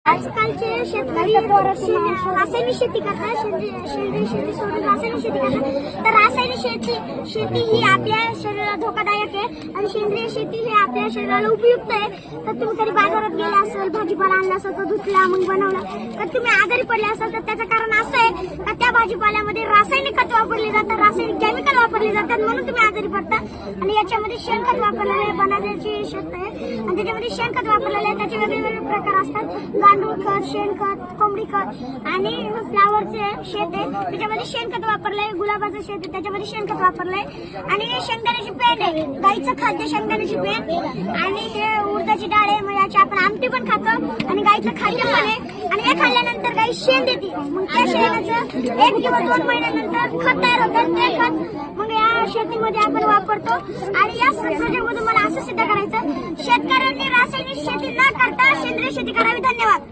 आजकालचे शेतकरी रासायनिक शेती करतात, सेंद्रिय शेती सोडून रासायनिक शेती करतात. तर रासायनिक शेती ही आपल्या शरीराला धोकादायक आहे आणि सेंद्रिय शेती ही आपल्या शरीराला उपयुक्त आहे. तर तुम्ही कधी बाजारात गेला असेल, भाजीपाला आणला असेल, तो धुतला मग बनवला, तर तुम्ही आजारी पडले असाल तर त्याचं कारण असं आहे का त्या भाजीपाल्यामध्ये रासायनिक खत वापरले जातात, रासायनिक केमिकल वापरले जातात, म्हणून तुम्ही आजारी पडता. आणि याच्यामध्ये शेणखत वापरलेलं आहे, बनायची शेत आहे आणि त्याच्यामध्ये शेणखत वापरलेलं आहे. त्याचे वेगवेगळे प्रकार असतात, गांडूळ खत, शेणखत, कोंबडी खत आणि फ्लावरचे शेत आहे त्याच्यामध्ये शेणखत वापरलंय, गुलाबाचं शेत आहे त्याच्यामध्ये शेणखत वापरलंय आणि शेंगदाण्याची पेंड आहे, गाईचं खाद्य शेंगदाण्याची पेंड आणि हे उडदाची डाळ आहे. मग याची आपण आमटी पण खातो आणि गाईचं खाद्य पण आहे आणि हे खाल्ल्यानंतर गाई शेण देते. मग त्या शेणाचं 1 किंवा 2 महिन्यानंतर खत तयार होतं. ते खत मग या शेतीमध्ये आपण वापरतो आणि या प्रोजेक्टमधून मला असं सिद्ध करायचं, शेतकऱ्यांनी रासायनिक शेती न करता सेंद्रिय शेती करावी. धन्यवाद.